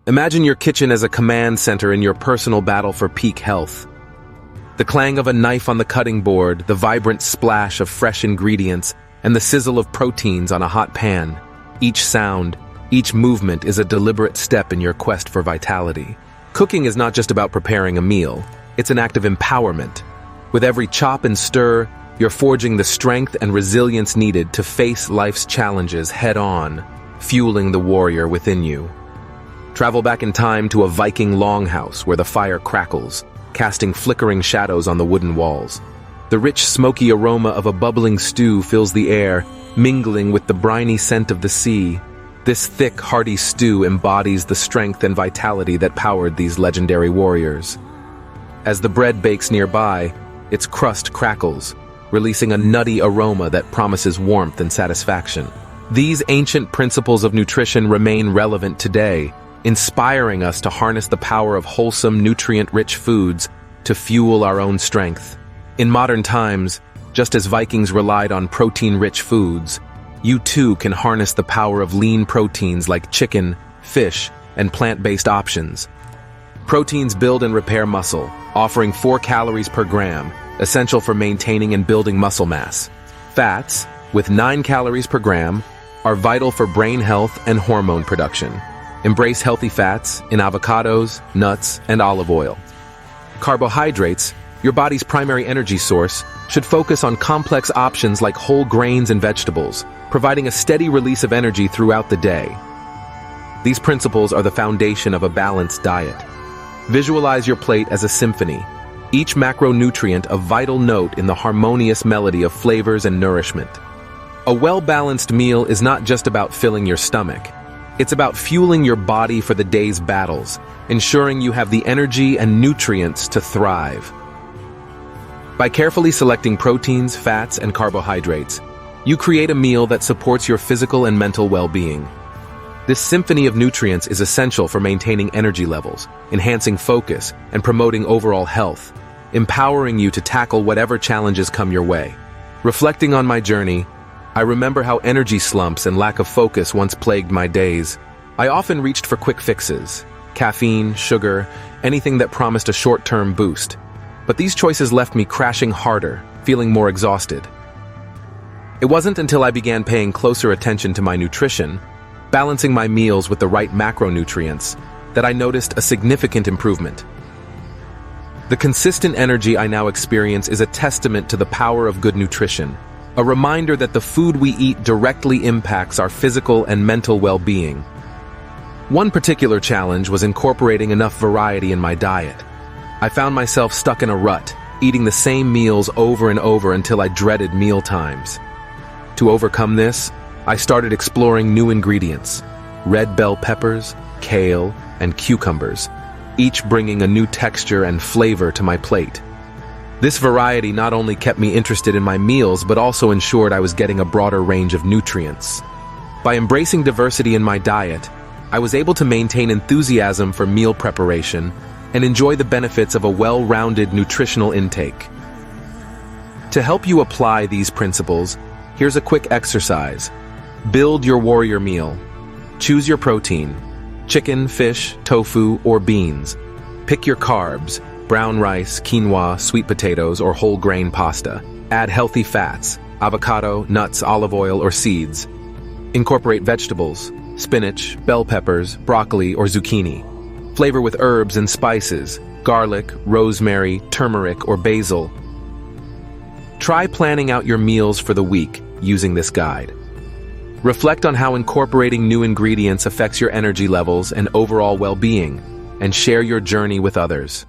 Imagine your kitchen as a command center in your personal battle for peak health. The clang of a knife on the cutting board, the vibrant splash of fresh ingredients, and the sizzle of proteins on a hot pan. Each sound, each movement is a deliberate step in your quest for vitality. Cooking is not just about preparing a meal, it's an act of empowerment. With every chop and stir, you're forging the strength and resilience needed to face life's challenges head-on, fueling the warrior within you. Travel back in time to a Viking longhouse where the fire crackles, casting flickering shadows on the wooden walls. The rich, smoky aroma of a bubbling stew fills the air, mingling with the briny scent of the sea. This thick, hearty stew embodies the strength and vitality that powered these legendary warriors. As the bread bakes nearby, its crust crackles, releasing a nutty aroma that promises warmth and satisfaction. These ancient principles of nutrition remain relevant today, inspiring us to harness the power of wholesome, nutrient-rich foods to fuel our own strength. In modern times, just as Vikings relied on protein-rich foods, you too can harness the power of lean proteins like chicken, fish, and plant-based options. Proteins build and repair muscle, offering 4 calories per gram, essential for maintaining and building muscle mass. Fats, with 9 calories per gram, are vital for brain health and hormone production. Embrace healthy fats in avocados, nuts, and olive oil. Carbohydrates, your body's primary energy source, should focus on complex options like whole grains and vegetables, providing a steady release of energy throughout the day. These principles are the foundation of a balanced diet. Visualize your plate as a symphony, each macronutrient a vital note in the harmonious melody of flavors and nourishment. A well-balanced meal is not just about filling your stomach. It's about fueling your body for the day's battles, ensuring you have the energy and nutrients to thrive. By carefully selecting proteins, fats, and carbohydrates, you create a meal that supports your physical and mental well-being. This symphony of nutrients is essential for maintaining energy levels, enhancing focus, and promoting overall health, empowering you to tackle whatever challenges come your way. Reflecting on my journey, I remember how energy slumps and lack of focus once plagued my days. I often reached for quick fixes, caffeine, sugar, anything that promised a short-term boost. But these choices left me crashing harder, feeling more exhausted. It wasn't until I began paying closer attention to my nutrition, balancing my meals with the right macronutrients, that I noticed a significant improvement. The consistent energy I now experience is a testament to the power of good nutrition, a reminder that the food we eat directly impacts our physical and mental well-being. One particular challenge was incorporating enough variety in my diet. I found myself stuck in a rut, eating the same meals over and over until I dreaded meal times. To overcome this, I started exploring new ingredients: red bell peppers, kale, and cucumbers, each bringing a new texture and flavor to my plate. This variety not only kept me interested in my meals, but also ensured I was getting a broader range of nutrients. By embracing diversity in my diet, I was able to maintain enthusiasm for meal preparation and enjoy the benefits of a well-rounded nutritional intake. To help you apply these principles, here's a quick exercise. Build your warrior meal. Choose your protein: chicken, fish, tofu, or beans. Pick your carbs: brown rice, quinoa, sweet potatoes, or whole grain pasta. Add healthy fats: avocado, nuts, olive oil, or seeds. Incorporate vegetables: spinach, bell peppers, broccoli, or zucchini. Flavor with herbs and spices: garlic, rosemary, turmeric, or basil. Try planning out your meals for the week using this guide. Reflect on how incorporating new ingredients affects your energy levels and overall well-being, and share your journey with others.